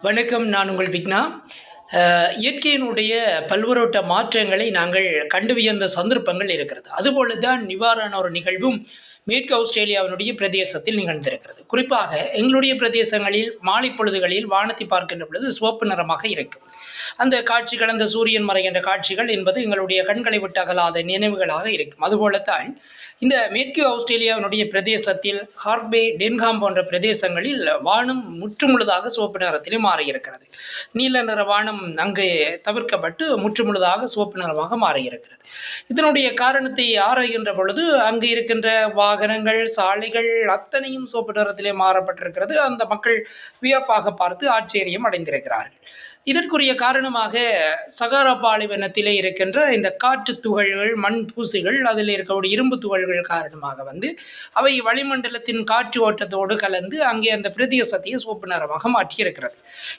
வணக்கம். நான் உங்கள் விக்னா. இயற்கையினுடைய பல்வேறுபட்ட மாற்றங்களை நாங்கள் கண்டு வியந்த சந்தர்ப்பங்கள் இருக்கிறது. அதுபோல தான் இவ்வாறான ஒரு நிகழ்வும் மேற்கு ஆஸ்திரேலியாவினுடைய பிரதேசத்தில் நிகழ்ந்திருக்கிறது. குறிப்பாக எங்களுடைய பிரதேசங்களில் மாலை பொழுதுகளில் வானத்தை பார்க்கின்ற பொழுது சிவப்பு நிறமாக இருக்கும். அந்த காட்சிகள், அந்த சூரியன் மறைகின்ற காட்சிகள் என்பது எங்களுடைய கண்களை விட்டு அகலாத நினைவுகளாக இருக்கும். அதுபோலத்தான் இந்த மேற்கு ஆஸ்திரேலியாவினுடைய பிரதேசத்தில் ஹார்பே, டென்ஹாம் போன்ற பிரதேசங்களில் வானம் முற்றுமுழுதாக சிவப்பு நிறத்திலே மாறியிருக்கிறது. நீல நிற வானம் அங்கு தவிர்க்கப்பட்டு முற்றுமுழுதாக சிவப்பு நிறமாக மாறியிருக்கிறது. இதனுடைய காரணத்தை ஆராய்கின்ற பொழுது அங்கு இருக்கின்ற வாகனங்கள், சாலைகள் அத்தனையும் சிவப்பு நிறத்திலே மாறப்பட்டிருக்கிறது. அந்த மக்கள் வியப்பாக பார்த்து ஆச்சரியம் அடைந்திருக்கிறார்கள். இதற்குரிய காரணமாக சகாரா பாலைவனத்திலே இருக்கின்ற இந்த காற்று துகள்கள், மண் தூசிகள், அதில் இருக்கக்கூடிய இரும்பு துகள்கள் காரணமாக அவை வளிமண்டலத்தின் காற்று ஓட்டத்தோடு கலந்து அங்கே அந்த பிரதேசத்தையே சிவப்பு நிறமாக மாற்றியிருக்கிறது.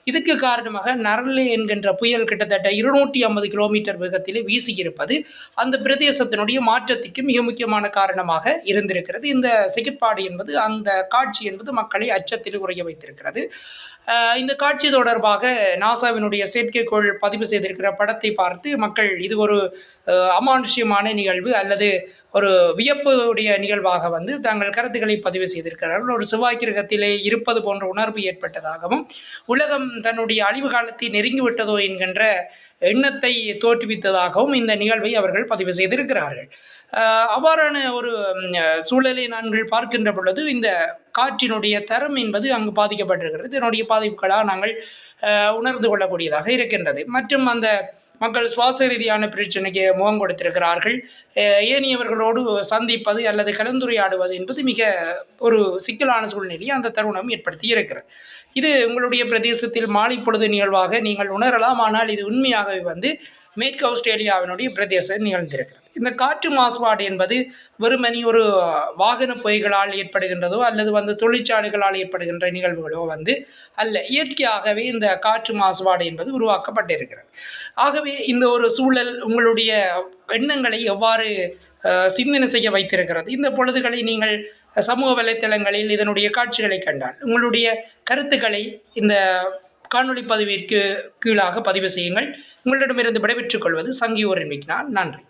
இதுக்கு காரணமாக நர்லே என்கின்ற புயல் கிட்டத்தட்ட 250 கிலோமீட்டர் வேகத்திலே வீசியிருப்பது அந்த பிரதேசத்தினுடைய மாற்றத்திற்கு மிக முக்கியமான காரணமாக இருந்திருக்கிறது. இந்த செயற்பாடு என்பது, அந்த காட்சி என்பது மக்களை அச்சத்தில் உறைய வைத்திருக்கிறது. இந்த காட்சி தொடர்பாக நாசாவினுடைய செயற்கைக்கோள் பதிவு செய்திருக்கிற படத்தை பார்த்து மக்கள் இது ஒரு அமானுஷ்யமான நிகழ்வு அல்லது ஒரு வியப்புடைய நிகழ்வாக தங்கள் கருத்துக்களை பதிவு செய்திருக்கிறார்கள். ஒரு செவ்வாய் கிரகத்திலே இருப்பது போன்ற உணர்வு ஏற்பட்டதாகவும், உலகம் தன்னுடைய அழிவு காலத்தை நெருங்கிவிட்டதோ என்கின்ற எண்ணத்தை தோற்றுவித்ததாகவும் இந்த நிகழ்வை அவர்கள் பதிவு செய்திருக்கிறார்கள். அவ்வாறான ஒரு சூழலை நாங்கள் பார்க்கின்ற பொழுது இந்த காற்றினுடைய தரம் என்பது அங்கு பாதிக்கப்பட்டிருக்கிறது. இதனுடைய பாதிப்புகளாக நாங்கள் உணர்ந்து கொள்ளக்கூடியதாக இருக்கின்றது. மற்றும் அந்த மக்கள் சுவாச ரீதியான பிரச்சனைக்கு முகம் கொடுத்திருக்கிறார்கள். ஏனையவர்களோடு சந்திப்பது அல்லது கலந்துரையாடுவது என்பது மிக ஒரு சிக்கலான சூழ்நிலையை அந்த தருணம் ஏற்படுத்தி இருக்கிறது. இது உங்களுடைய பிரதேசத்தில் மாலை பொழுது நிகழ்வாக நீங்கள் உணரலாம். ஆனால் இது உண்மையாகவே மேற்கு ஆஸ்திரேலியாவினுடைய பிரதேசம் நிகழ்ந்திருக்கிறது. இந்த காற்று மாசுபாடு என்பது வெறுமனே ஒரு வாகன புகைகளால் ஏற்படுகின்றதோ அல்லது தொழிற்சாலைகளால் ஏற்படுகின்ற நிகழ்வுகளோ அல்ல. இயற்கையாகவே இந்த காற்று மாசுபாடு என்பது உருவாக்கப்பட்டிருக்கிறது. ஆகவே இந்த ஒரு சூழல் உங்களுடைய எண்ணங்களை எவ்வாறு சிந்தனை செய்ய வைத்திருக்கிறது? இந்த பொழுதுகளை நீங்கள் சமூக வலைத்தளங்களில் இதனுடைய காட்சிகளை கண்டால் உங்களுடைய கருத்துக்களை இந்த காணொளி பதிவிற்கு கீழாக பதிவு செய்யுங்கள். உங்களிடமிருந்து விடைபெற்றுக் கொள்வது சங்கியோரின் விக்னா. நன்றி.